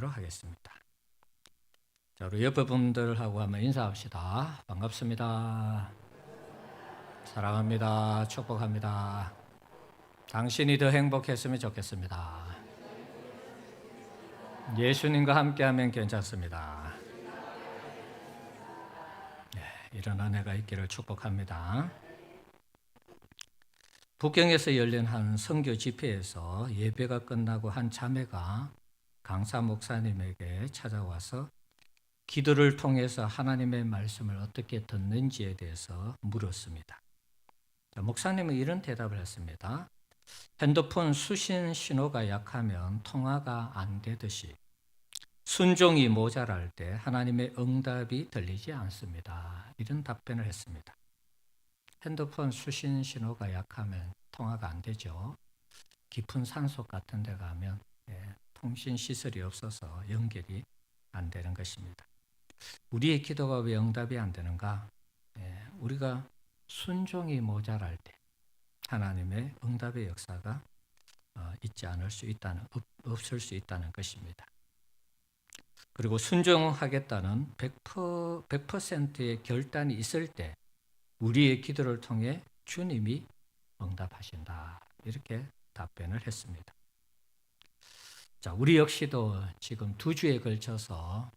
기도하도록 하겠습니다. 자, 우리 옆에 분들하고 한번 인사합시다. 반갑습니다. 사랑합니다. 축복합니다. 당신이 더 행복했으면 좋겠습니다. 예수님과 함께하면 괜찮습니다. 네, 이런 한 해가 있기를 축복합니다. 북경에서 열린 한 선교 집회에서 예배가 끝나고 한 자매가 강사 목사님에게 찾아와서 기도를 통해서 하나님의 말씀을 어떻게 듣는지에 대해서 물었습니다. 목사님은 이런 대답을 했습니다. 핸드폰 수신 신호가 약하면 통화가 안 되듯이 순종이 모자랄 때 하나님의 응답이 들리지 않습니다. 이런 답변을 했습니다. 핸드폰 수신 신호가 약하면 통화가 안 되죠. 깊은 산속 같은 데 가면 통신 시설이 없어서 연결이 안 되는 것입니다. 우리의 기도가 왜 응답이 안 되는가? 우리가 순종이 모자랄 때 하나님의 응답의 역사가 없을 수 있다는 것입니다. 그리고 순종하겠다는 100%의 결단이 있을 때 우리의 기도를 통해 주님이 응답하신다. 이렇게 답변을 했습니다. 자, 우리 역시도 지금 2주에 걸쳐서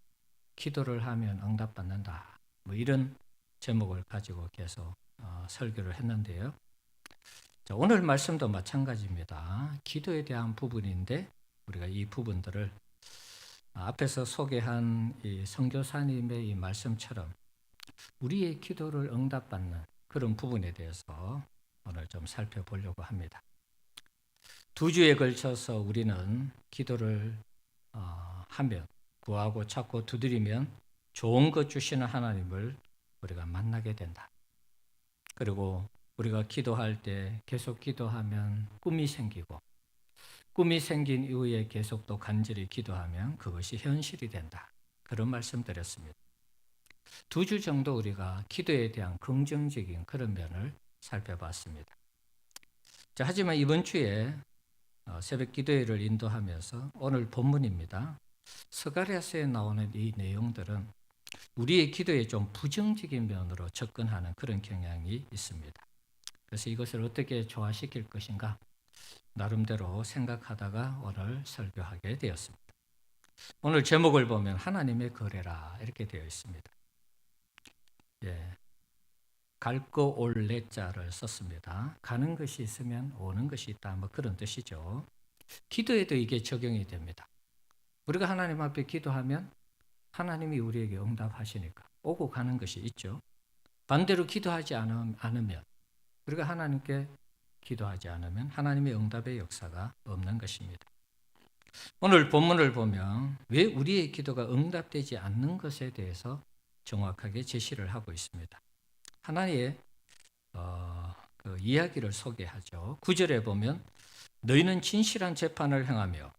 기도를 하면 응답받는다. 이런 제목을 가지고 계속 설교를 했는데요. 자, 오늘 말씀도 마찬가지입니다. 기도에 대한 부분인데 우리가 이 부분들을 앞에서 소개한 이 선교사님의 이 말씀처럼 우리의 기도를 응답받는 그런 부분에 대해서 오늘 좀 살펴보려고 합니다. 2주에 걸쳐서 우리는 기도를 하면 구하고 찾고 두드리면 좋은 것 주시는 하나님을 우리가 만나게 된다. 그리고 우리가 기도할 때 계속 기도하면 꿈이 생기고 꿈이 생긴 이후에 계속 또 간절히 기도하면 그것이 현실이 된다. 그런 말씀 드렸습니다. 2주 정도 우리가 기도에 대한 긍정적인 그런 면을 살펴봤습니다. 자, 하지만 이번 주에 새벽 기도회를 인도하면서 오늘 본문입니다. 스가랴서에 나오는 이 내용들은 우리의 기도에 좀 부정적인 면으로 접근하는 그런 경향이 있습니다. 그래서 이것을 어떻게 조화시킬 것인가 나름대로 생각하다가 오늘 설교하게 되었습니다. 오늘 제목을 보면 하나님의 거래라 이렇게 되어 있습니다. 갈거 올 내자를 썼습니다. 가는 것이 있으면 오는 것이 있다. 그런 뜻이죠. 기도에도 이게 적용이 됩니다. 우리가 하나님 앞에 기도하면 하나님이 우리에게 응답하시니까 오고 가는 것이 있죠. 반대로 기도하지 않으면 우리가 하나님께 기도하지 않으면 하나님의 응답의 역사가 없는 것입니다. 오늘 본문을 보면 왜 우리의 기도가 응답되지 않는 것에 대해서 정확하게 제시를 하고 있습니다. 하나의 그 이야기를 소개하죠. 9절에 보면 너희는 진실한 재판을 행하며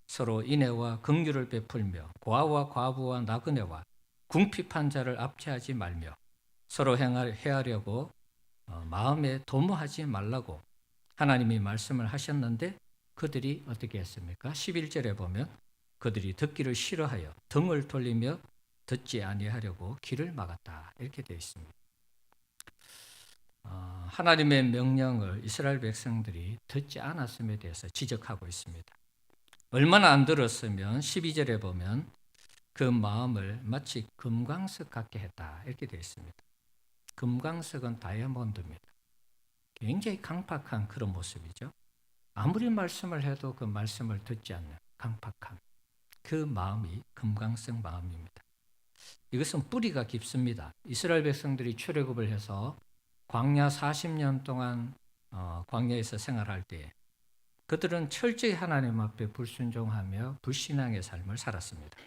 서로 인애와 긍휼을 베풀며 고아와 과부와 나그네와 궁핍한 자를 압제하지 말며 서로 해하려고 마음에 도모하지 말라고 하나님이 말씀을 하셨는데 그들이 어떻게 했습니까? 11절에 보면 그들이 듣기를 싫어하여 등을 돌리며 듣지 아니하려고 귀를 막았다. 이렇게 되어 있습니다. 하나님의 명령을 이스라엘 백성들이 듣지 않았음에 대해서 지적하고 있습니다. 얼마나 안 들었으면 12절에 보면 그 마음을 마치 금광석 같게 했다. 이렇게 되어 있습니다. 금광석은 다이아몬드입니다. 굉장히 강팍한 그런 모습이죠. 아무리 말씀을 해도 그 말씀을 듣지 않는 강팍함. 그 마음이 금광석 마음입니다. 이것은 뿌리가 깊습니다. 이스라엘 백성들이 출애굽을 해서 광야 40년 동안 광야에서 생활할 때 그들은 철저히 하나님 앞에 불순종하며 불신앙의 삶을 살았습니다.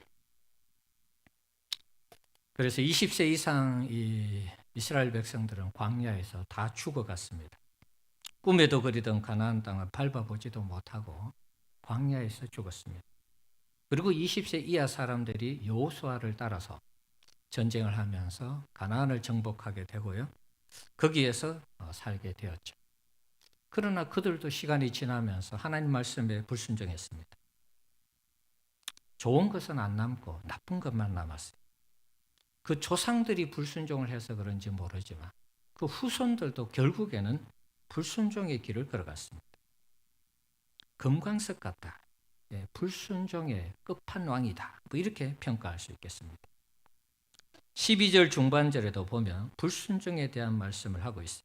그래서 20세 이상 이 이스라엘 백성들은 광야에서 다 죽어갔습니다. 꿈에도 그리던 가나안 땅을 밟아보지도 못하고 광야에서 죽었습니다. 그리고 20세 이하 사람들이 여호수아를 따라서 전쟁을 하면서 가나안을 정복하게 되고요. 거기에서 살게 되었죠. 그러나 그들도 시간이 지나면서 하나님 말씀에 불순종했습니다. 좋은 것은 안 남고 나쁜 것만 남았어요. 그 조상들이 불순종을 해서 그런지 모르지만 그 후손들도 결국에는 불순종의 길을 걸어갔습니다. 금광석 같다. 예, 불순종의 끝판왕이다. 뭐 이렇게 평가할 수 있겠습니다. 12절 중반절에도 보면 불순종에 대한 말씀을 하고 있어요.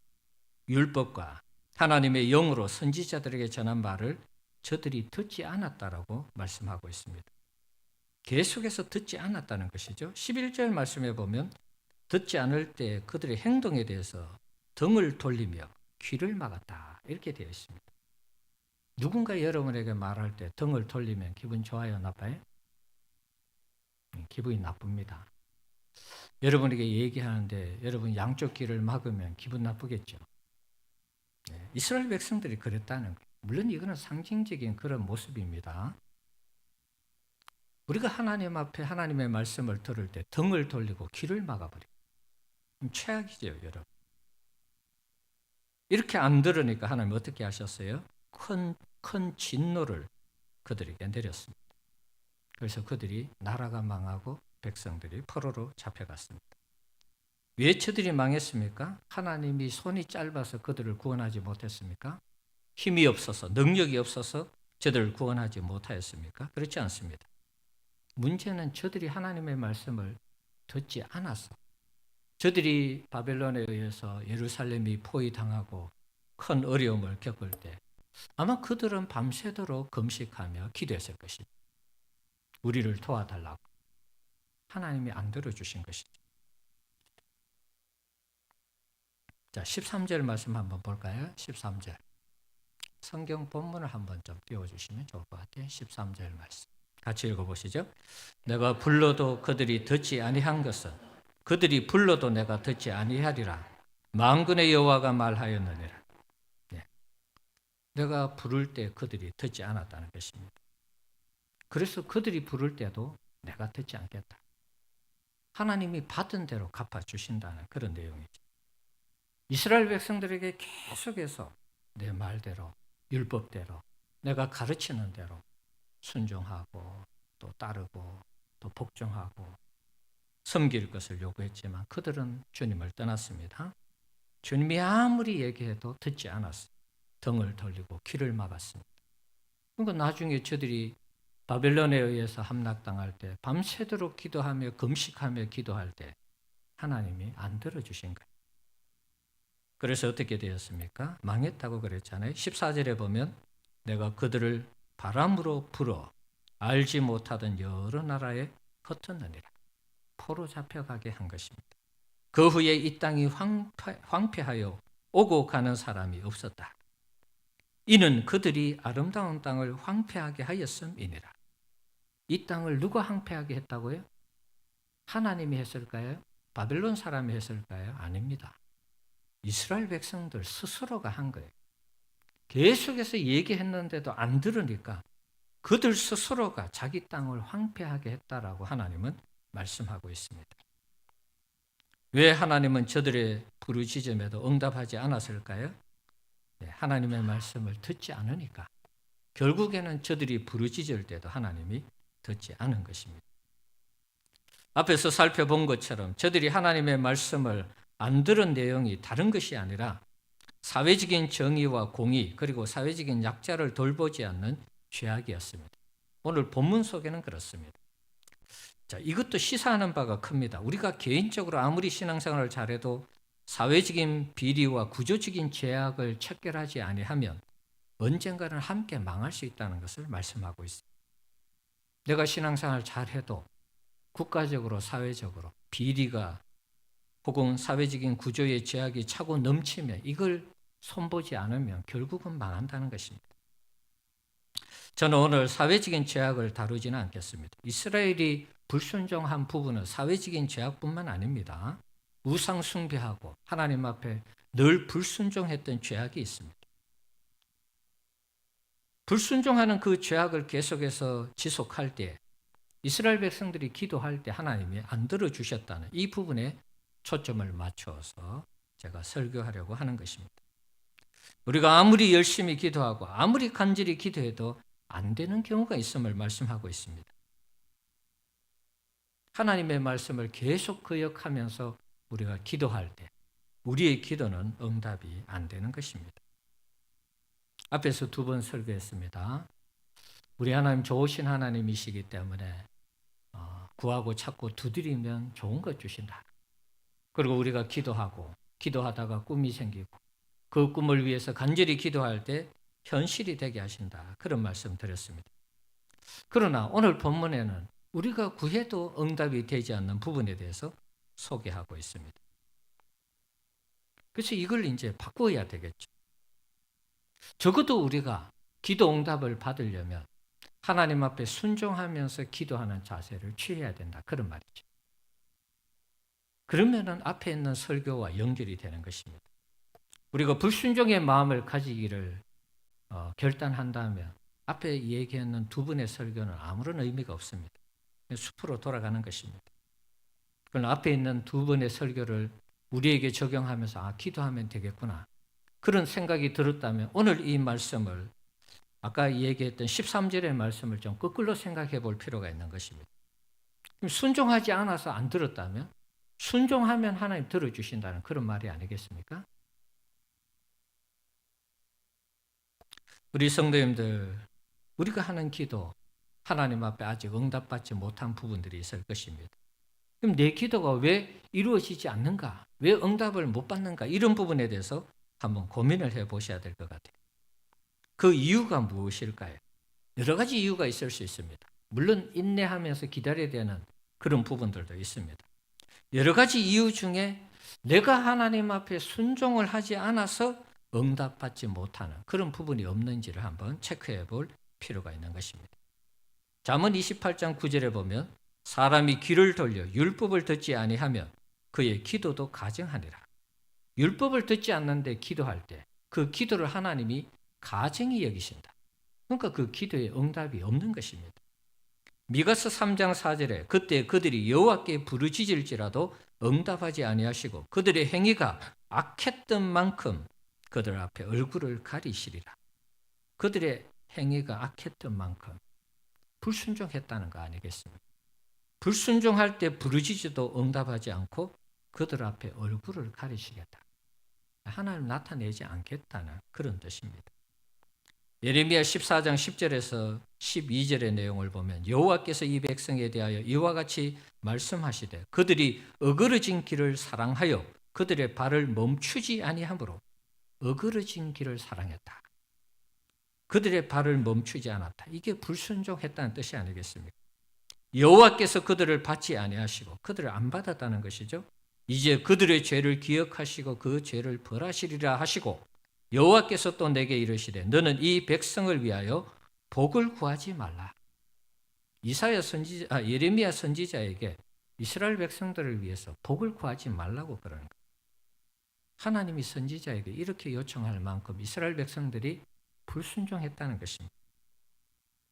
율법과 하나님의 영으로 선지자들에게 전한 말을 저들이 듣지 않았다라고 말씀하고 있습니다. 계속해서 듣지 않았다는 것이죠. 11절 말씀에 보면 듣지 않을 때 그들의 행동에 대해서 등을 돌리며 귀를 막았다. 이렇게 되어 있습니다. 누군가 여러분에게 말할 때 등을 돌리면 기분 좋아요, 나빠요? 기분이 나쁩니다. 여러분에게 얘기하는데 여러분 양쪽 귀를 막으면 기분 나쁘겠죠. 이스라엘 백성들이 그랬다는 거예요. 물론 이거는 상징적인 그런 모습입니다. 우리가 하나님 앞에 하나님의 말씀을 들을 때 등을 돌리고 귀를 막아버려요. 최악이죠, 여러분. 이렇게 안 들으니까 하나님 어떻게 하셨어요? 큰 진노를 그들에게 내렸습니다. 그래서 그들이 나라가 망하고 백성들이 포로로 잡혀갔습니다. 왜 저들이 망했습니까? 하나님이 손이 짧아서 그들을 구원하지 못했습니까? 힘이 없어서, 능력이 없어서 저들을 구원하지 못하였습니까? 그렇지 않습니다. 문제는 저들이 하나님의 말씀을 듣지 않았어. 저들이 바벨론에 의해서 예루살렘이 포위당하고 큰 어려움을 겪을 때 아마 그들은 밤새도록 금식하며 기도했을 것입니다. 우리를 도와달라고. 하나님이 안 들어주신 것이죠. 자, 13절 말씀 한번 볼까요? 13절. 성경 본문을 한번 좀 띄워주시면 좋을 것 같아요. 13절 말씀. 같이 읽어보시죠. 내가 불러도 그들이 듣지 아니한 것은 그들이 불러도 내가 듣지 아니하리라. 만군의 여호와가 말하였느니라. 네. 내가 부를 때 그들이 듣지 않았다는 것입니다. 그래서 그들이 부를 때도 내가 듣지 않겠다. 하나님이 받은 대로 갚아주신다는 그런 내용이죠. 이스라엘 백성들에게 계속해서 내 말대로, 율법대로, 내가 가르치는 대로 순종하고 또 따르고 또 복종하고 섬길 것을 요구했지만 그들은 주님을 떠났습니다. 주님이 아무리 얘기해도 듣지 않았어요. 등을 돌리고 귀를 막았습니다. 그러니까 나중에 저들이 바벨론에 의해서 함락당할 때 밤새도록 기도하며 금식하며 기도할 때 하나님이 안 들어주신 거예요. 그래서 어떻게 되었습니까? 망했다고 그랬잖아요. 14절에 보면 내가 그들을 바람으로 불어 알지 못하던 여러 나라에 흩었느니라. 포로 잡혀가게 한 것입니다. 그 후에 이 땅이 황폐하여 오고 가는 사람이 없었다. 이는 그들이 아름다운 땅을 황폐하게 하였음이니라. 이 땅을 누가 황폐하게 했다고요? 하나님이 했을까요? 바벨론 사람이 했을까요? 아닙니다. 이스라엘 백성들 스스로가 한 거예요. 계속해서 얘기했는데도 안 들으니까 그들 스스로가 자기 땅을 황폐하게 했다라고 하나님은 말씀하고 있습니다. 왜 하나님은 저들의 부르짖음에도 응답하지 않았을까요? 하나님의 말씀을 듣지 않으니까 결국에는 저들이 부르짖을 때도 하나님이 듣지 않은 것입니다. 앞에서 살펴본 것처럼 저들이 하나님의 말씀을 안 들은 내용이 다른 것이 아니라 사회적인 정의와 공의 그리고 사회적인 약자를 돌보지 않는 죄악이었습니다. 오늘 본문 속에는 그렇습니다. 자, 이것도 시사하는 바가 큽니다. 우리가 개인적으로 아무리 신앙생활을 잘해도 사회적인 비리와 구조적인 죄악을 척결하지 아니하면 언젠가는 함께 망할 수 있다는 것을 말씀하고 있습니다. 내가 신앙생활을 잘해도 국가적으로 사회적으로 비리가 혹은 사회적인 구조의 죄악이 차고 넘치면 이걸 손보지 않으면 결국은 망한다는 것입니다. 저는 오늘 사회적인 죄악을 다루지는 않겠습니다. 이스라엘이 불순종한 부분은 사회적인 죄악뿐만 아닙니다. 우상 숭배하고 하나님 앞에 늘 불순종했던 죄악이 있습니다. 불순종하는 그 죄악을 계속해서 지속할 때 이스라엘 백성들이 기도할 때 하나님이 안 들어주셨다는 이 부분에 초점을 맞춰서 제가 설교하려고 하는 것입니다. 우리가 아무리 열심히 기도하고 아무리 간절히 기도해도 안 되는 경우가 있음을 말씀하고 있습니다. 하나님의 말씀을 계속 기억하면서 우리가 기도할 때 우리의 기도는 응답이 안 되는 것입니다. 앞에서 2번 설교했습니다. 우리 하나님 좋으신 하나님이시기 때문에 구하고 찾고 두드리면 좋은 것 주신다. 그리고 우리가 기도하다가 꿈이 생기고 그 꿈을 위해서 간절히 기도할 때 현실이 되게 하신다. 그런 말씀 드렸습니다. 그러나 오늘 본문에는 우리가 구해도 응답이 되지 않는 부분에 대해서 소개하고 있습니다. 그래서 이걸 이제 바꿔야 되겠죠. 적어도 우리가 기도 응답을 받으려면 하나님 앞에 순종하면서 기도하는 자세를 취해야 된다. 그런 말이죠. 그러면은 앞에 있는 설교와 연결이 되는 것입니다. 우리가 불순종의 마음을 가지기를 결단한다면 앞에 얘기했는 2분의 설교는 아무런 의미가 없습니다. 숲으로 돌아가는 것입니다. 그러나 앞에 있는 2분의 설교를 우리에게 적용하면서 기도하면 되겠구나. 그런 생각이 들었다면 오늘 이 말씀을 아까 얘기했던 13절의 말씀을 좀 거꾸로 생각해 볼 필요가 있는 것입니다. 순종하지 않아서 안 들었다면 순종하면 하나님 들어주신다는 그런 말이 아니겠습니까? 우리 성도님들, 우리가 하는 기도 하나님 앞에 아직 응답받지 못한 부분들이 있을 것입니다. 그럼 내 기도가 왜 이루어지지 않는가? 왜 응답을 못 받는가? 이런 부분에 대해서 한번 고민을 해보셔야 될 것 같아요. 그 이유가 무엇일까요? 여러 가지 이유가 있을 수 있습니다. 물론 인내하면서 기다려야 되는 그런 부분들도 있습니다. 여러 가지 이유 중에 내가 하나님 앞에 순종을 하지 않아서 응답받지 못하는 그런 부분이 없는지를 한번 체크해 볼 필요가 있는 것입니다. 잠언 28장 9절에 보면 사람이 귀를 돌려 율법을 듣지 아니하면 그의 기도도 가증하니라. 율법을 듣지 않는데 기도할 때 그 기도를 하나님이 가증히 여기신다. 그러니까 그 기도에 응답이 없는 것입니다. 미가서 3장 4절에 그때 그들이 여호와께 부르짖을지라도 응답하지 아니하시고 그들의 행위가 악했던 만큼 그들 앞에 얼굴을 가리시리라. 그들의 행위가 악했던 만큼 불순종했다는 거 아니겠습니까? 불순종할 때 부르짖어도 응답하지 않고 그들 앞에 얼굴을 가리시겠다. 하나님 나타내지 않겠다는 그런 뜻입니다. 예레미야 14장 10절에서 12절의 내용을 보면 여호와께서 이 백성에 대하여 이와 같이 말씀하시되 그들이 어그러진 길을 사랑하여 그들의 발을 멈추지 아니하므로 어그러진 길을 사랑했다. 그들의 발을 멈추지 않았다. 이게 불순종했다는 뜻이 아니겠습니까? 여호와께서 그들을 받지 아니하시고 그들을 안 받았다는 것이죠. 이제 그들의 죄를 기억하시고 그 죄를 벌하시리라 하시고 여호와께서 또 내게 이르시되 너는 이 백성을 위하여 복을 구하지 말라. 예레미야 선지자에게 이스라엘 백성들을 위해서 복을 구하지 말라고 그러는 거예요. 하나님이 선지자에게 이렇게 요청할 만큼 이스라엘 백성들이 불순종했다는 것입니다.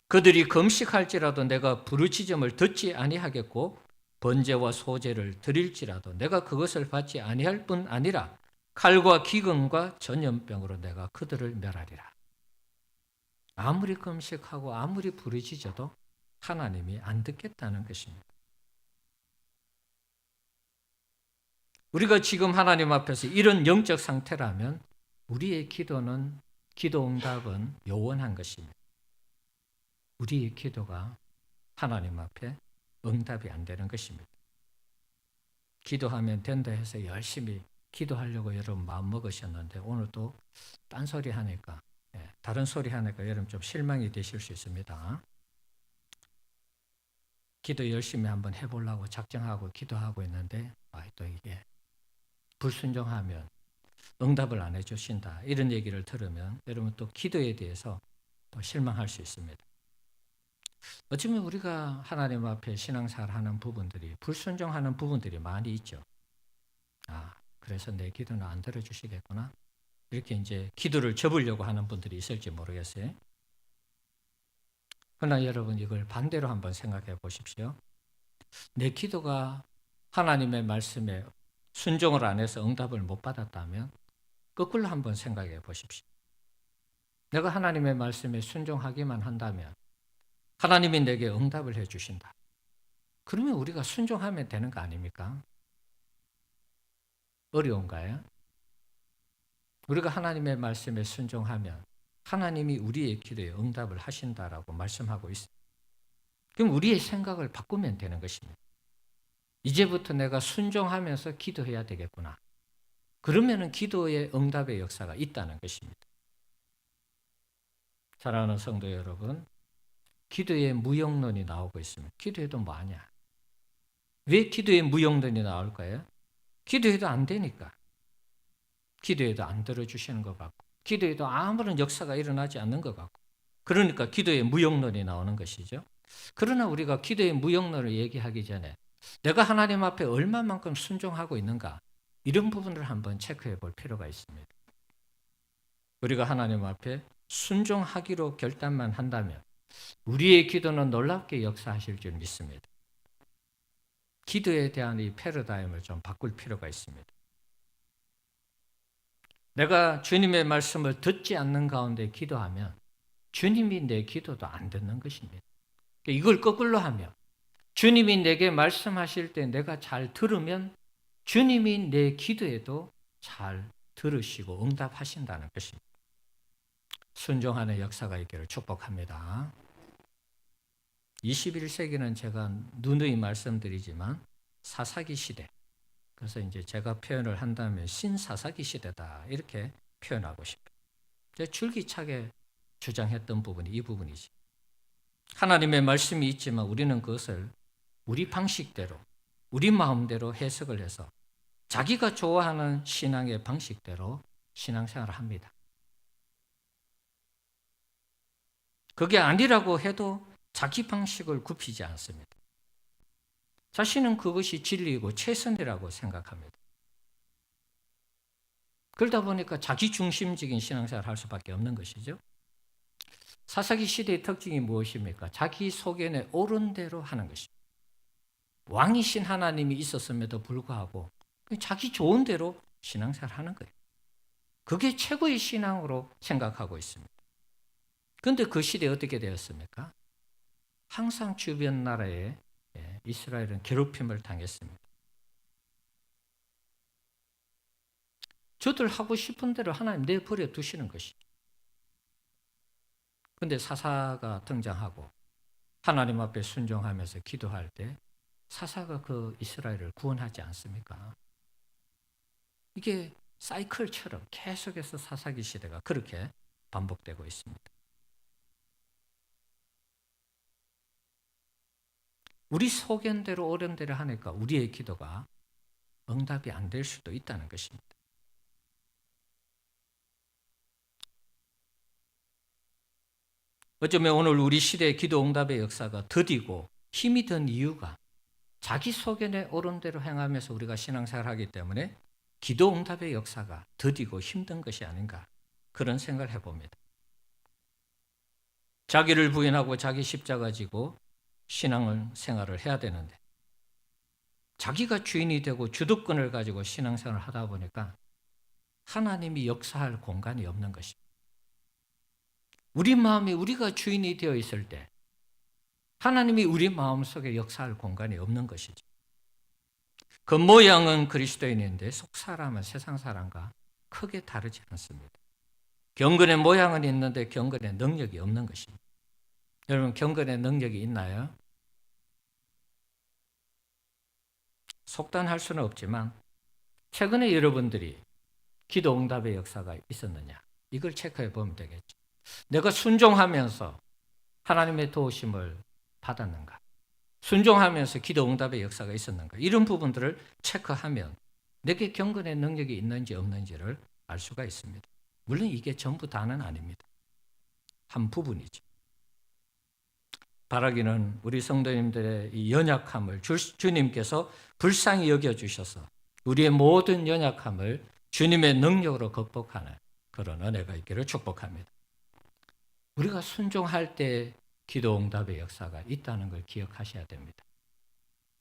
그들이 금식할지라도 내가 부르짖음을 듣지 아니하겠고 번제와 소제를 드릴지라도 내가 그것을 받지 아니할 뿐 아니라 칼과 기근과 전염병으로 내가 그들을 멸하리라. 아무리 금식하고 아무리 부르짖어도 하나님이 안 듣겠다는 것입니다. 우리가 지금 하나님 앞에서 이런 영적 상태라면 우리의 기도 응답은 요원한 것입니다. 우리의 기도가 하나님 앞에 응답이 안 되는 것입니다. 기도하면 된다 해서 열심히 기도하려고 여러분 마음 먹으셨는데 오늘 또 딴소리 하니까 다른 소리 하니까 여러분 좀 실망이 되실 수 있습니다. 기도 열심히 한번 해보려고 작정하고 기도하고 있는데 또 이게 불순종하면 응답을 안 해주신다. 이런 얘기를 들으면 여러분 또 기도에 대해서 또 실망할 수 있습니다. 어쩌면 우리가 하나님 앞에 신앙생활하는 부분들이 불순종하는 부분들이 많이 있죠. 그래서 내 기도는 안 들어주시겠구나. 이렇게 이제 기도를 접으려고 하는 분들이 있을지 모르겠어요. 그러나 여러분 이걸 반대로 한번 생각해 보십시오. 내 기도가 하나님의 말씀에 순종을 안 해서 응답을 못 받았다면 거꾸로 한번 생각해 보십시오. 내가 하나님의 말씀에 순종하기만 한다면 하나님이 내게 응답을 해 주신다. 그러면 우리가 순종하면 되는 거 아닙니까? 어려운가요? 우리가 하나님의 말씀에 순종하면 하나님이 우리의 기도에 응답을 하신다라고 말씀하고 있어요. 그럼 우리의 생각을 바꾸면 되는 것입니다. 이제부터 내가 순종하면서 기도해야 되겠구나. 그러면은 기도의 응답의 역사가 있다는 것입니다. 사랑하는 성도 여러분, 기도의 무용론이 나오고 있습니다. 기도해도 뭐하냐? 왜 기도의 무용론이 나올까요? 기도해도 안 되니까. 기도해도 안 들어주시는 것 같고, 기도해도 아무런 역사가 일어나지 않는 것 같고, 그러니까 기도의 무용론이 나오는 것이죠. 그러나 우리가 기도의 무용론을 얘기하기 전에 내가 하나님 앞에 얼마만큼 순종하고 있는가, 이런 부분을 한번 체크해 볼 필요가 있습니다. 우리가 하나님 앞에 순종하기로 결단만 한다면 우리의 기도는 놀랍게 역사하실 줄 믿습니다. 기도에 대한 이 패러다임을 좀 바꿀 필요가 있습니다. 내가 주님의 말씀을 듣지 않는 가운데 기도하면 주님이 내 기도도 안 듣는 것입니다. 이걸 거꾸로 하면 주님이 내게 말씀하실 때 내가 잘 들으면 주님이 내 기도에도 잘 들으시고 응답하신다는 것입니다. 순종하는 역사가 있기를 축복합니다. 21세기는 제가 누누이 말씀드리지만 사사기 시대, 그래서 이제 제가 표현을 한다면 신사사기 시대다 이렇게 표현하고 싶어요. 제가 줄기차게 주장했던 부분이 이 부분이지. 하나님의 말씀이 있지만 우리는 그것을 우리 방식대로, 우리 마음대로 해석을 해서 자기가 좋아하는 신앙의 방식대로 신앙생활을 합니다. 그게 아니라고 해도 자기 방식을 굽히지 않습니다. 자신은 그것이 진리이고 최선이라고 생각합니다. 그러다 보니까 자기 중심적인 신앙생활을 할 수밖에 없는 것이죠. 사사기 시대의 특징이 무엇입니까? 자기 소견에 옳은 대로 하는 것입니다. 왕이신 하나님이 있었음에도 불구하고 자기 좋은 대로 신앙생활을 하는 거예요. 그게 최고의 신앙으로 생각하고 있습니다. 그런데 그 시대에 어떻게 되었습니까? 항상 주변 나라에 이스라엘은 괴롭힘을 당했습니다. 저들 하고 싶은 대로 하나님 내버려 두시는 것이죠. 그런데 사사가 등장하고 하나님 앞에 순종하면서 기도할 때 사사가 그 이스라엘을 구원하지 않습니까? 이게 사이클처럼 계속해서 사사기 시대가 그렇게 반복되고 있습니다. 우리 소견대로 옳은대로 하니까 우리의 기도가 응답이 안 될 수도 있다는 것입니다. 어쩌면 오늘 우리 시대의 기도 응답의 역사가 더디고 힘이 든 이유가 자기 소견에 옳은 대로 행하면서 우리가 신앙생활을 하기 때문에 기도 응답의 역사가 더디고 힘든 것이 아닌가, 그런 생각을 해봅니다. 자기를 부인하고 자기 십자가 지고 신앙생활을 해야 되는데 자기가 주인이 되고 주도권을 가지고 신앙생활을 하다 보니까 하나님이 역사할 공간이 없는 것입니다. 우리 마음이 우리가 주인이 되어 있을 때 하나님이 우리 마음속에 역사할 공간이 없는 것이죠. 겉모양은 그리스도인인데 속사람은 세상 사람과 크게 다르지 않습니다. 경건의 모양은 있는데 경건의 능력이 없는 것입니다. 여러분, 경건의 능력이 있나요? 속단할 수는 없지만 최근에 여러분들이 기도 응답의 역사가 있었느냐, 이걸 체크해 보면 되겠죠. 내가 순종하면서 하나님의 도우심을 받았는가, 순종하면서 기도 응답의 역사가 있었는가, 이런 부분들을 체크하면 내게 경건의 능력이 있는지 없는지를 알 수가 있습니다. 물론 이게 전부 다는 아닙니다. 한 부분이죠. 바라기는 우리 성도님들의 이 연약함을 주님께서 불쌍히 여겨주셔서 우리의 모든 연약함을 주님의 능력으로 극복하는 그런 은혜가 있기를 축복합니다. 우리가 순종할 때 기도 응답의 역사가 있다는 걸 기억하셔야 됩니다.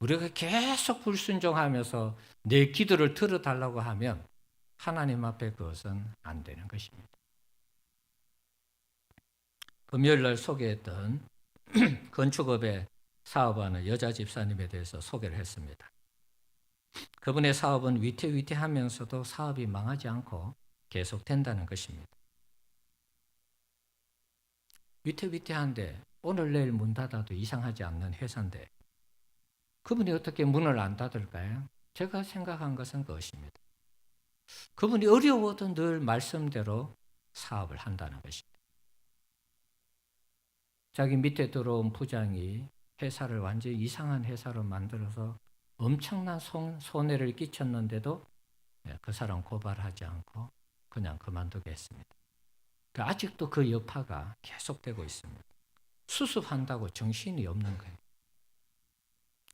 우리가 계속 불순종하면서 내 기도를 들어달라고 하면 하나님 앞에 그것은 안 되는 것입니다. 금요일 날 소개했던 건축업의 사업하는 여자 집사님에 대해서 소개를 했습니다. 그분의 사업은 위태위태하면서도 사업이 망하지 않고 계속된다는 것입니다. 위태위태한데 오늘 내일 문 닫아도 이상하지 않는 회사인데 그분이 어떻게 문을 안 닫을까요? 제가 생각한 것은 그것입니다. 그분이 어려워도 늘 말씀대로 사업을 한다는 것입니다. 자기 밑에 들어온 부장이 회사를 완전히 이상한 회사로 만들어서 엄청난 손해를 끼쳤는데도 그 사람 고발하지 않고 그냥 그만두게 했습니다. 아직도 그 여파가 계속되고 있습니다. 수습한다고 정신이 없는 거예요.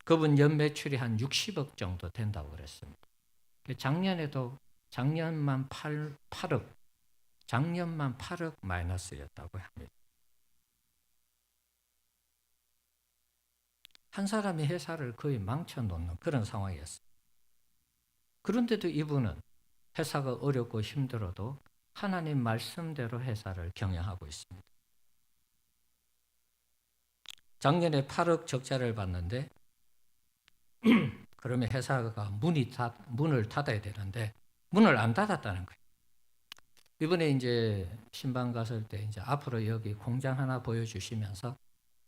그분 연매출이 한 60억 정도 된다고 그랬습니다. 작년만 8억 마이너스였다고 합니다. 한 사람이 회사를 거의 망쳐놓는 그런 상황이었어요. 그런데도 이분은 회사가 어렵고 힘들어도 하나님 말씀대로 회사를 경영하고 있습니다. 작년에 8억 적자를 봤는데 그러면 회사가 문을 닫아야 되는데 문을 안 닫았다는 거예요. 이번에 이제 신방 갔을 때 이제 앞으로 여기 공장 하나 보여주시면서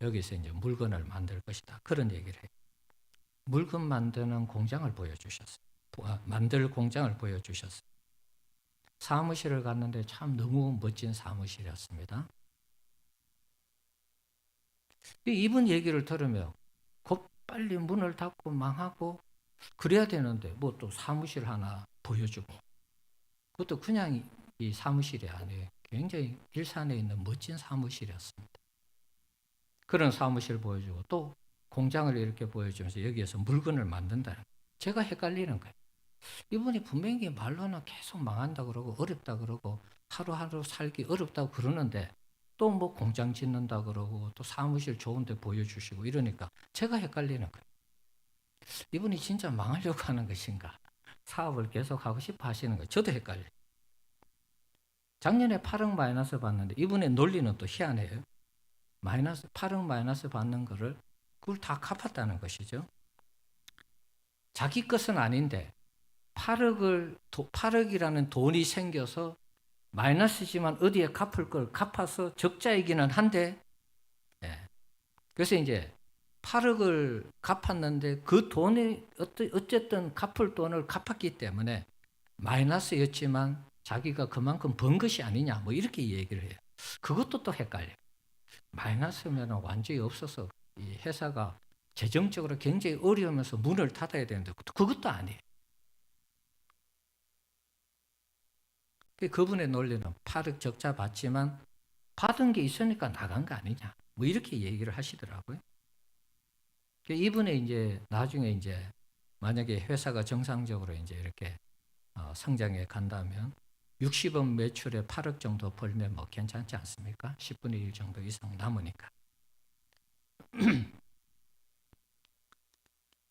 여기서 이제 물건을 만들 것이다. 그런 얘기를 해요. 물건 만드는 공장을 보여주셨어요. 만들 공장을 보여주셨어요. 사무실을 갔는데 참 너무 멋진 사무실이었습니다. 이분 얘기를 들으면 빨리 문을 닫고 망하고 그래야 되는데 뭐 또 사무실 하나 보여주고 그것도 그냥 이 사무실이 아니에요. 굉장히 일산에 있는 멋진 사무실이었습니다. 그런 사무실 보여주고 또 공장을 이렇게 보여주면서 여기에서 물건을 만든다는 거예요. 제가 헷갈리는 거예요. 이분이 분명히 말로는 계속 망한다 그러고 어렵다 그러고 하루하루 살기 어렵다고 그러는데 또 뭐 공장 짓는다 그러고 또 사무실 좋은 데 보여주시고 이러니까 제가 헷갈리는 거예요. 이분이 진짜 망하려고 하는 것인가? 사업을 계속 하고 싶어 하시는 거예요. 저도 헷갈려요. 작년에 8억 마이너스 받는데 이분의 논리는 또 희한해요. 8억 마이너스 받는 거를 그걸 다 갚았다는 것이죠. 자기 것은 아닌데 8억이라는 돈이 생겨서 마이너스지만 어디에 갚을 걸 갚아서 적자이기는 한데 그래서 이제 8억을 갚았는데 그 돈이 어쨌든 갚을 돈을 갚았기 때문에 마이너스였지만 자기가 그만큼 번 것이 아니냐 뭐 이렇게 얘기를 해요. 그것도 또 헷갈려요. 마이너스면 완전히 없어서 이 회사가 재정적으로 굉장히 어려우면서 문을 닫아야 되는데 그것도 아니에요. 그분의 논리는 8억 적자 받지만 받은 게 있으니까 나간 거 아니냐 뭐 이렇게 얘기를 하시더라고요. 이분의 이제 나중에 이제 만약에 회사가 정상적으로 이제 이렇게 성장해 간다면 60억 매출에 8억 정도 벌면 뭐 괜찮지 않습니까? 10분의 1 정도 이상 남으니까.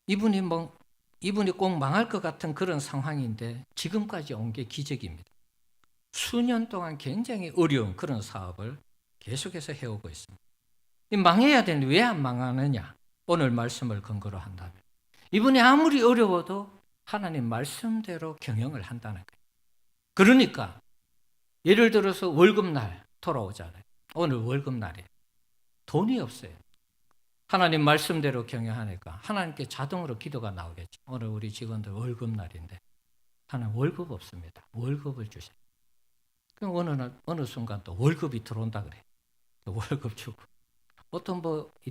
이분이 꼭 망할 것 같은 그런 상황인데 지금까지 온 게 기적입니다. 수년 동안 굉장히 어려운 그런 사업을 계속해서 해오고 있습니다. 망해야 되는데 왜 안 망하느냐? 오늘 말씀을 근거로 한다면 이분이 아무리 어려워도 하나님 말씀대로 경영을 한다는 거예요. 그러니까 예를 들어서 월급날 돌아오잖아요. 오늘 월급날이에요. 돈이 없어요. 하나님 말씀대로 경영하니까 하나님께 자동으로 기도가 나오겠죠. 오늘 우리 직원들 월급날인데 하나님 월급 없습니다. 월급을 주세요. 그럼 어느 순간 또 월급이 들어온다 그래요. 또 월급 주고. 어떤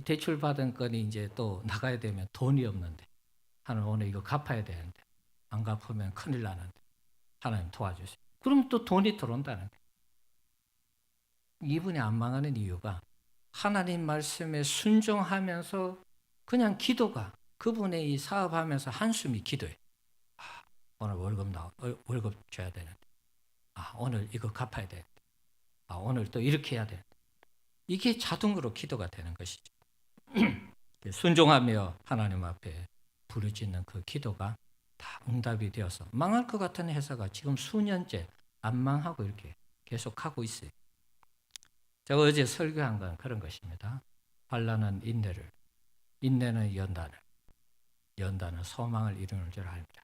대출 받은 건이 이제 또 나가야 되면 돈이 없는데 하나님 오늘 이거 갚아야 되는데 안 갚으면 큰일 나는데 하나님 도와주세요. 그럼 또 돈이 들어온다는 거예요. 이분이 안 망하는 이유가 하나님 말씀에 순종하면서 그냥 기도가 그분의 이 사업하면서 한숨이 기도예요. 오늘 월급 줘야 되는데 오늘 이거 갚아야 되는데 오늘 또 이렇게 해야 되는데 이게 자동으로 기도가 되는 것이죠. 순종하며 하나님 앞에 부르짖는 그 기도가 다 응답이 되어서 망할 것 같은 회사가 지금 수년째 안 망하고 이렇게 계속 하고 있어요. 제가 어제 설교한 건 그런 것입니다. 환난은 인내를, 인내는 연단은 소망을 이루는 줄 압니다.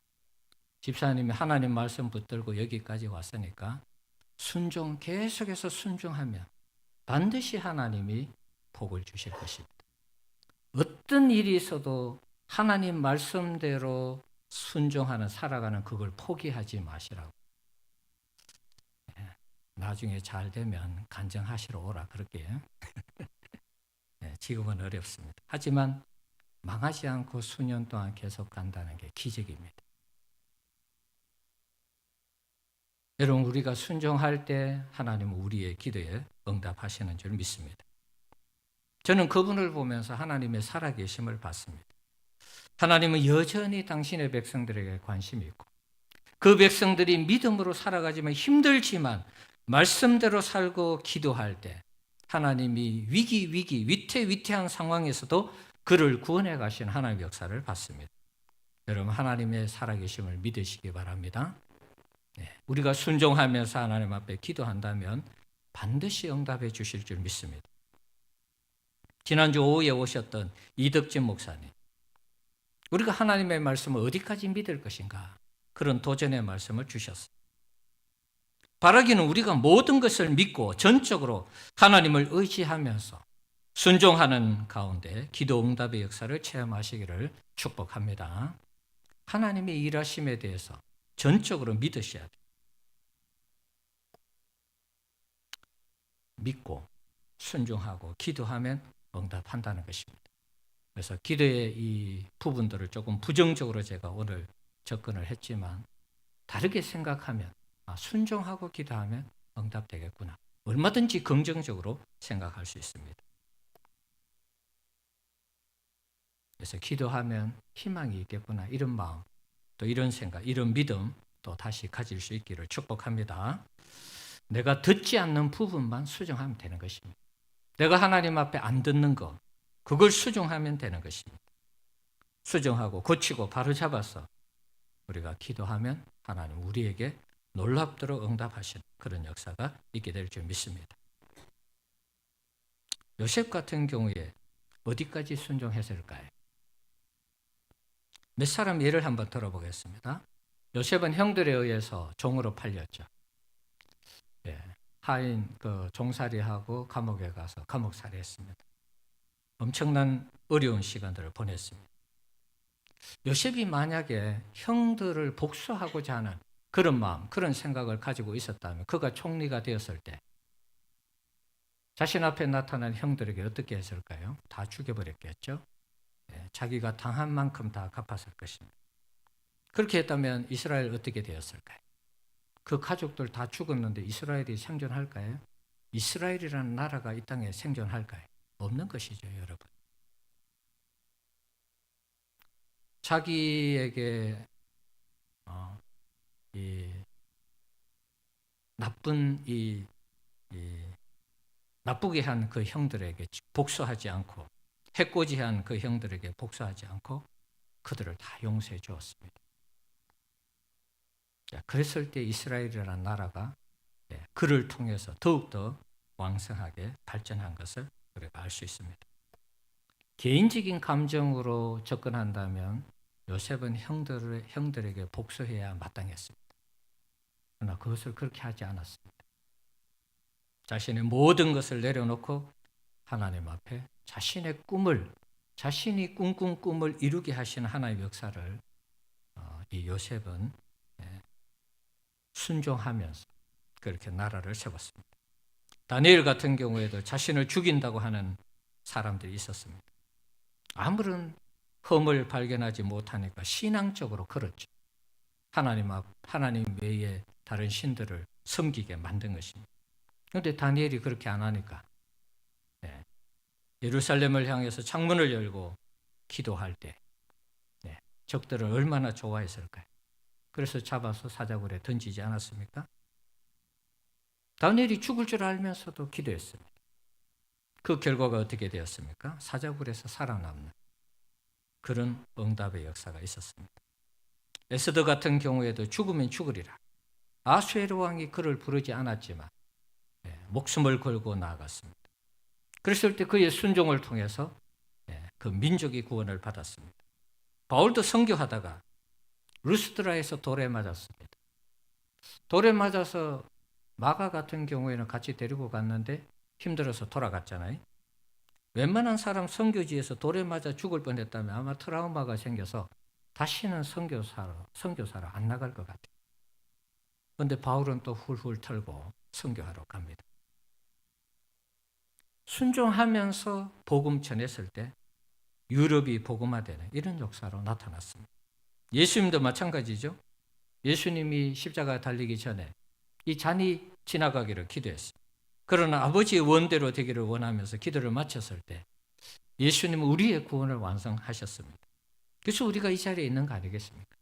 집사님이 하나님 말씀 붙들고 여기까지 왔으니까 계속해서 순종하면 반드시 하나님이 복을 주실 것입니다. 어떤 일이 있어도 하나님 말씀대로 순종하는 살아가는 그걸 포기하지 마시라고. 나중에 잘 되면 간증하시러 오라 그렇게. 지금은 어렵습니다. 하지만 망하지 않고 수년 동안 계속 간다는 게 기적입니다. 여러분, 우리가 순종할 때 하나님은 우리의 기도에 응답하시는 줄 믿습니다. 저는 그분을 보면서 하나님의 살아계심을 봤습니다. 하나님은 여전히 당신의 백성들에게 관심이 있고 그 백성들이 믿음으로 살아가지만 힘들지만 말씀대로 살고 기도할 때 하나님이 위태위태한 상황에서도 그를 구원해 가신 하나님의 역사를 봤습니다. 여러분, 하나님의 살아계심을 믿으시기 바랍니다. 우리가 순종하면서 하나님 앞에 기도한다면 반드시 응답해 주실 줄 믿습니다. 지난주 오후에 오셨던 이덕진 목사님, 우리가 하나님의 말씀을 어디까지 믿을 것인가, 그런 도전의 말씀을 주셨습니다. 바라기는 우리가 모든 것을 믿고 전적으로 하나님을 의지하면서 순종하는 가운데 기도 응답의 역사를 체험하시기를 축복합니다. 하나님의 일하심에 대해서 전적으로 믿으셔야 돼요. 믿고 순종하고 기도하면 응답한다는 것입니다. 그래서 기도의 이 부분들을 조금 부정적으로 제가 오늘 접근을 했지만 다르게 생각하면 순종하고 기도하면 응답되겠구나. 얼마든지 긍정적으로 생각할 수 있습니다. 그래서 기도하면 희망이 있겠구나. 이런 마음, 또 이런 생각, 이런 믿음 또 다시 가질 수 있기를 축복합니다. 내가 듣지 않는 부분만 수정하면 되는 것입니다. 내가 하나님 앞에 안 듣는 거, 그걸 수정하면 되는 것입니다. 수정하고 고치고 바로잡아서 우리가 기도하면 하나님 우리에게 놀랍도록 응답하시는 그런 역사가 있게 될 줄 믿습니다. 요셉 같은 경우에 어디까지 순종했을까요? 몇 사람 예를 한번 들어보겠습니다. 요셉은 형들에 의해서 종으로 팔렸죠. 하인 종살이하고 감옥에 가서 감옥살이 했습니다. 엄청난 어려운 시간들을 보냈습니다. 요셉이 만약에 형들을 복수하고자 하는 그런 마음, 그런 생각을 가지고 있었다면 그가 총리가 되었을 때 자신 앞에 나타난 형들에게 어떻게 했을까요? 다 죽여버렸겠죠. 자기가 당한 만큼 다 갚았을 것입니다. 그렇게 했다면 이스라엘 어떻게 되었을까요? 그 가족들 다 죽었는데 이스라엘이 생존할까요? 이스라엘이라는 나라가 이 땅에 생존할까요? 없는 것이죠, 여러분. 자기에게 나쁘게 한 그 형들에게 복수하지 않고 해코지한 그 형들에게 복수하지 않고 그들을 다 용서해 주었습니다. 그랬을 때 이스라엘이라는 나라가 그를 통해서 더욱더 왕성하게 발전한 것을 우리가 알 수 있습니다. 개인적인 감정으로 접근한다면 요셉은 형들에게 복수해야 마땅했습니다. 그러나 그것을 그렇게 하지 않았습니다. 자신의 모든 것을 내려놓고 하나님 앞에 자신이 꿈꾼 꿈을 이루게 하시는 하나님의 역사를 이 요셉은 순종하면서 그렇게 나라를 세웠습니다. 다니엘 같은 경우에도 자신을 죽인다고 하는 사람들이 있었습니다. 아무런 흠을 발견하지 못하니까 신앙적으로 그렇죠. 하나님 외에 다른 신들을 섬기게 만든 것입니다. 그런데 다니엘이 그렇게 안 하니까 예루살렘을 향해서 창문을 열고 기도할 때 적들을 얼마나 좋아했을까요? 그래서 잡아서 사자굴에 던지지 않았습니까? 다니엘이 죽을 줄 알면서도 기도했습니다. 그 결과가 어떻게 되었습니까? 사자굴에서 살아남는 그런 응답의 역사가 있었습니다. 에스더 같은 경우에도 죽으면 죽으리라. 아수에로 왕이 그를 부르지 않았지만 목숨을 걸고 나아갔습니다. 그랬을 때 그의 순종을 통해서 그 민족이 구원을 받았습니다. 바울도 선교하다가 루스드라에서 돌에 맞았습니다. 돌에 맞아서 마가 같은 경우에는 같이 데리고 갔는데 힘들어서 돌아갔잖아요. 웬만한 사람 선교지에서 돌에 맞아 죽을 뻔했다면 아마 트라우마가 생겨서 다시는 선교사로 안 나갈 것 같아요. 그런데 바울은 또 훌훌 털고 선교하러 갑니다. 순종하면서 복음 전했을 때 유럽이 복음화되는 이런 역사로 나타났습니다. 예수님도 마찬가지죠. 예수님이 십자가 달리기 전에 이 잔이 지나가기를 기도했어요. 그러나 아버지의 원대로 되기를 원하면서 기도를 마쳤을 때 예수님은 우리의 구원을 완성하셨습니다. 그래서 우리가 이 자리에 있는 거 아니겠습니까?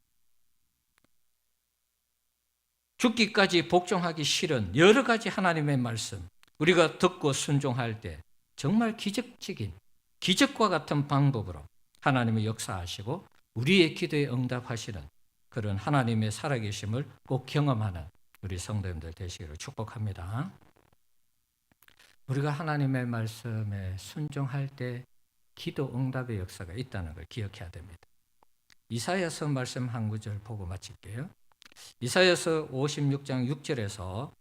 죽기까지 복종하기 싫은 여러 가지 하나님의 말씀, 우리가 듣고 순종할 때 정말 기적적인, 기적과 같은 방법으로 하나님의 역사하시고 우리의 기도에 응답하시는 그런 하나님의 살아계심을 꼭 경험하는 우리 성도님들 되시기를 축복합니다. 우리가 하나님의 말씀에 순종할 때 기도 응답의 역사가 있다는 걸 기억해야 됩니다. 이사야서 말씀 한 구절 보고 마칠게요. 이사야서 56장 6절에서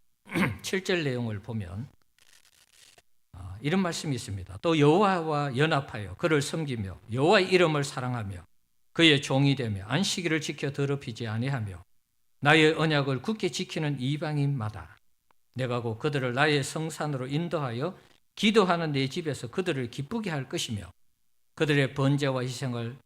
7절 내용을 보면 이런 말씀이 있습니다. 또 여호와와 연합하여 그를 섬기며 여호와의 이름을 사랑하며 그의 종이 되며 안식일을 지켜 더럽히지 아니하며 나의 언약을 굳게 지키는 이방인마다 내가 곧 그들을 나의 성산으로 인도하여 기도하는 내 집에서 그들을 기쁘게 할 것이며 그들의 번제와 희생을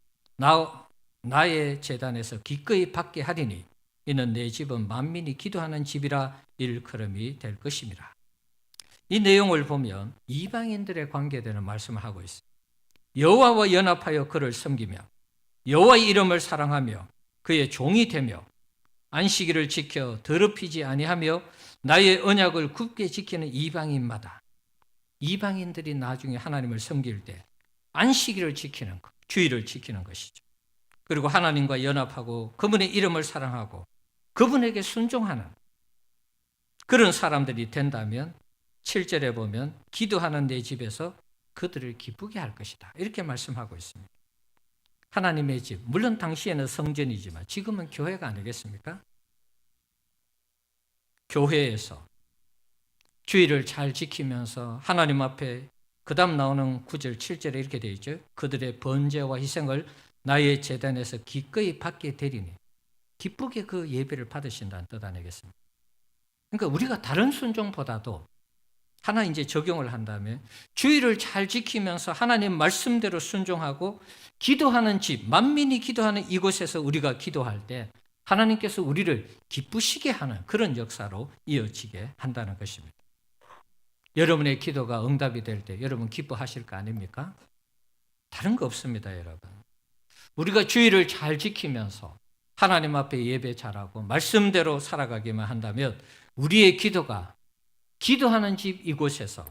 나의 제단에서 기꺼이 받게 하리니 이는 내 집은 만민이 기도하는 집이라 일컬음이 될 것입니다. 이 내용을 보면 이방인들의 관계되는 말씀을 하고 있습니다. 여호와와 연합하여 그를 섬기며 여호와의 이름을 사랑하며 그의 종이 되며 안식일을 지켜 더럽히지 아니하며 나의 언약을 굳게 지키는 이방인마다, 이방인들이 나중에 하나님을 섬길 때 안식일을 지키는 것, 주일을 지키는 것이죠. 그리고 하나님과 연합하고 그분의 이름을 사랑하고 그분에게 순종하는 그런 사람들이 된다면 7절에 보면 기도하는 내 집에서 그들을 기쁘게 할 것이다. 이렇게 말씀하고 있습니다. 하나님의 집, 물론 당시에는 성전이지만 지금은 교회가 아니겠습니까? 교회에서 주의를 잘 지키면서 하나님 앞에 그 다음 나오는 9절, 7절에 이렇게 되어 있죠. 그들의 번제와 희생을 나의 제단에서 기꺼이 받게 되리니 기쁘게 그 예배를 받으신다는 뜻 아니겠습니까? 그러니까 우리가 다른 순종보다도 하나 이제 적용을 한다면 주의를 잘 지키면서 하나님 말씀대로 순종하고 기도하는 집, 만민이 기도하는 이곳에서 우리가 기도할 때 하나님께서 우리를 기쁘시게 하는 그런 역사로 이어지게 한다는 것입니다. 여러분의 기도가 응답이 될 때 여러분 기뻐하실 거 아닙니까? 다른 거 없습니다, 여러분. 우리가 주의를 잘 지키면서 하나님 앞에 예배 잘하고 말씀대로 살아가기만 한다면 우리의 기도가 기도하는 집 이곳에서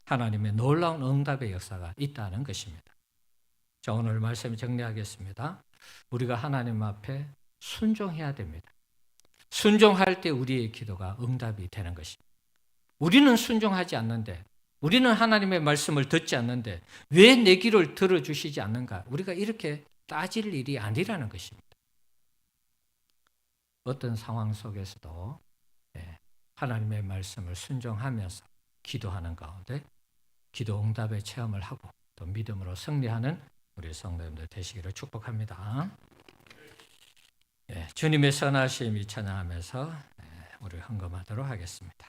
하나님의 놀라운 응답의 역사가 있다는 것입니다. 자, 오늘 말씀 정리하겠습니다. 우리가 하나님 앞에 순종해야 됩니다. 순종할 때 우리의 기도가 응답이 되는 것입니다. 우리는 순종하지 않는데, 우리는 하나님의 말씀을 듣지 않는데 왜 내 기도를 들어주시지 않는가? 우리가 이렇게 따질 일이 아니라는 것입니다. 어떤 상황 속에서도 하나님의 말씀을 순종하면서 기도하는 가운데 기도 응답의 체험을 하고 또 믿음으로 승리하는 우리 성도님들 되시기를 축복합니다. 주님의 선하심이 찬양하면서 우리 헌금하도록 하겠습니다.